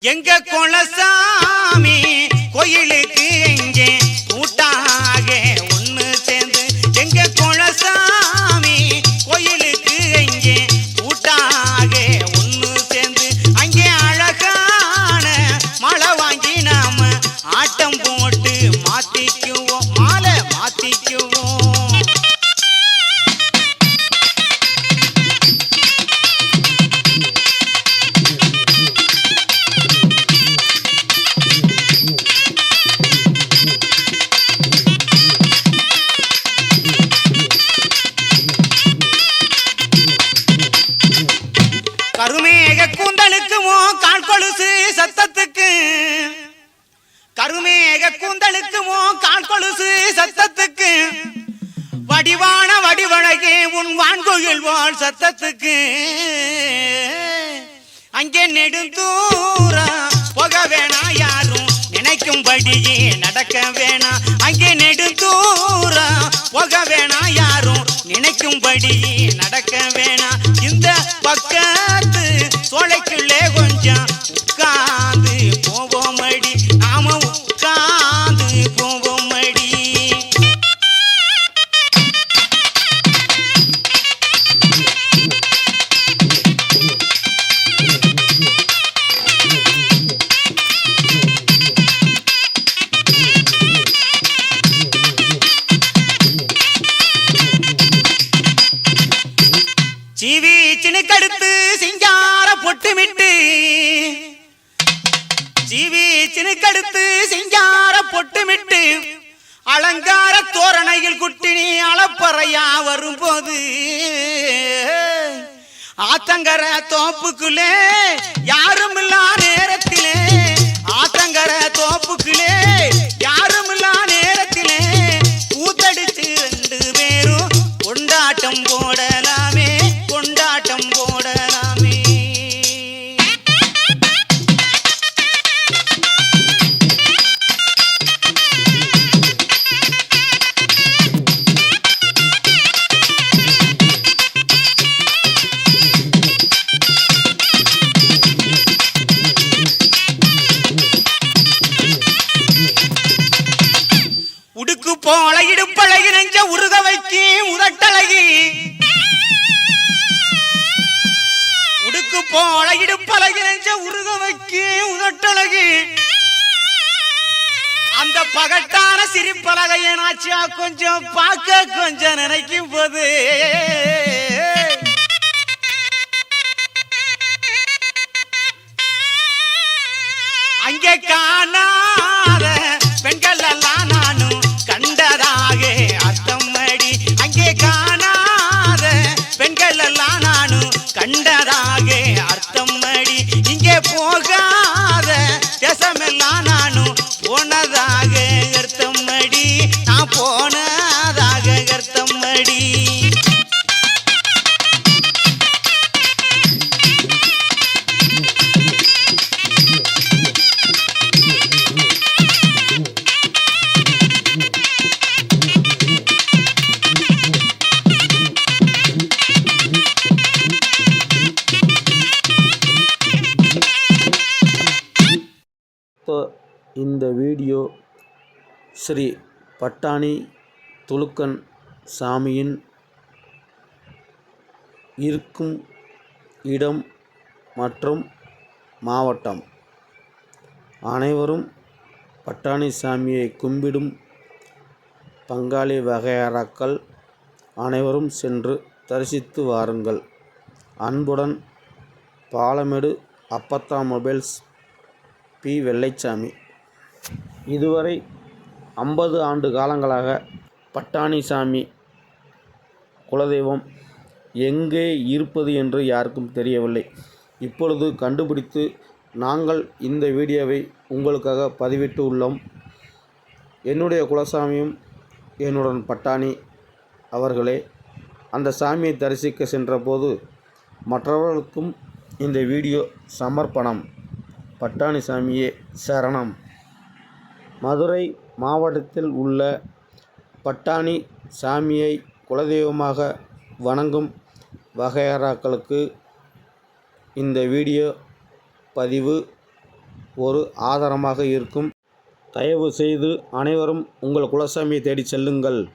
எங்க குலசாமி கோயிலுக்கு எங்கே கூட்டாக ஒன்று சேர்ந்து எங்க குலசாமி கோயிலுக்கு எங்கே கூட்டாக ஒன்று சேர்ந்து அங்கே அழகான மழை வாங்கி நாம ஆட்டம் போட்டு மாத்திக்குவோம், மாலை மாத்திக்குவோம். கருமேக கூந்தலுக்குமோ கால் கொலுசு சத்தத்துக்கு, கருமேக கூந்தலுக்குமோ கால் கொலுசு சத்தத்துக்கு, வடிவான வடிவழகே உன் வான்கோயில் வாழ் சத்தத்துக்கு, அங்கே நெடுந்தூரம் போக வேணா யாரும் நினைக்கும்படியே நடக்க வேணா, அங்கே நெடுந்தூரம் போக வேணா யாரும் நினைக்கும்படியே நடக்க வேணா. இந்த பக்கத்து சோலைக்குள்ளே கொஞ்சம் உட்கார்ந்து போவோமடி, நாம உட்கார்ந்து போவோமடி. சீவி சினுக்கடுத்து சிங்கார பொட்டுமிட்டு, சீவி சினுக்கடுத்து சிங்கார பொட்டுமிட்டு, அலங்கார தோரணையில் குட்டினி அளப்பறையா வரும்போது, ஆத்தங்கர தோப்புக்குள்ளே யாரும் இல்லா நேரத்திலே, ஆத்தங்கர தோப்புக்குள்ளே யாரும் இல்லா நேரத்திலே, கூத்தடிச்சு ரெண்டு பேரும் கொண்டாட்டம் போடலாமே, கொண்டாட்டம் போடலாமே. உடுக்கு போல இடுப்பழகி நெஞ்ச உருக வைக்கி உதட்டழகி, உடுக்கு போல இடுப்பழகி நெஞ்ச உருக வைக்கி உதட்டழகி, அந்த பகட்டான சிரிப்பழகைய நாச்சியா கொஞ்சம் பார்க்க கொஞ்சம் நினைக்கும் போது, அங்கே காணாத பெண்கள் எல்லாம் நானும் கண்டதாக அர்த்தமடி, அங்கே காணாத பெண்கள் எல்லாம் நானும் கண்டதாக அர்த்தமடி, இங்கே போகாத தேசமெல்லாம் நானும் போனதாக அர்த்தமடி, நான் போனதாக அர்த்தமடி. இந்த வீடியோ ஸ்ரீ பட்டாணி துலுக்கன் சாமியின் இருக்கும் இடம் மற்றும் மாவட்டம். அனைவரும் பட்டாணி சாமியை கும்பிடும் பங்காளி வகையறாக்கள் அனைவரும் சென்று தரிசித்து வாருங்கள். அன்புடன் பாலமேடு அப்பத்தா மொபைல்ஸ் பி. வெள்ளைச்சாமி. இதுவரை 50 ஆண்டு காலங்களாக பட்டாணி சாமி குலதெய்வம் எங்கே இருப்பது என்று யாருக்கும் தெரியவில்லை. இப்பொழுது கண்டுபிடித்து நாங்கள் இந்த வீடியோவை உங்களுக்காக பதிவிட்டு உள்ளோம். என்னுடைய குலசாமியும் என்னுடன் பட்டாணி அவர்களே. அந்த சாமியை தரிசிக்க சென்றபோது மற்றவர்களுக்கும் இந்த வீடியோ சமர்ப்பணம். பட்டாணி சாமியே சரணம். மதுரை மாவட்டத்தில் உள்ள பட்டாணி சாமியை குலதெய்வமாக வணங்கும் வகையறாக்களுக்கு இந்த வீடியோ பதிவு ஒரு ஆதாரமாக இருக்கும். தயவு செய்து அனைவரும் உங்கள் குலசாமியை தேடி செல்லுங்கள்.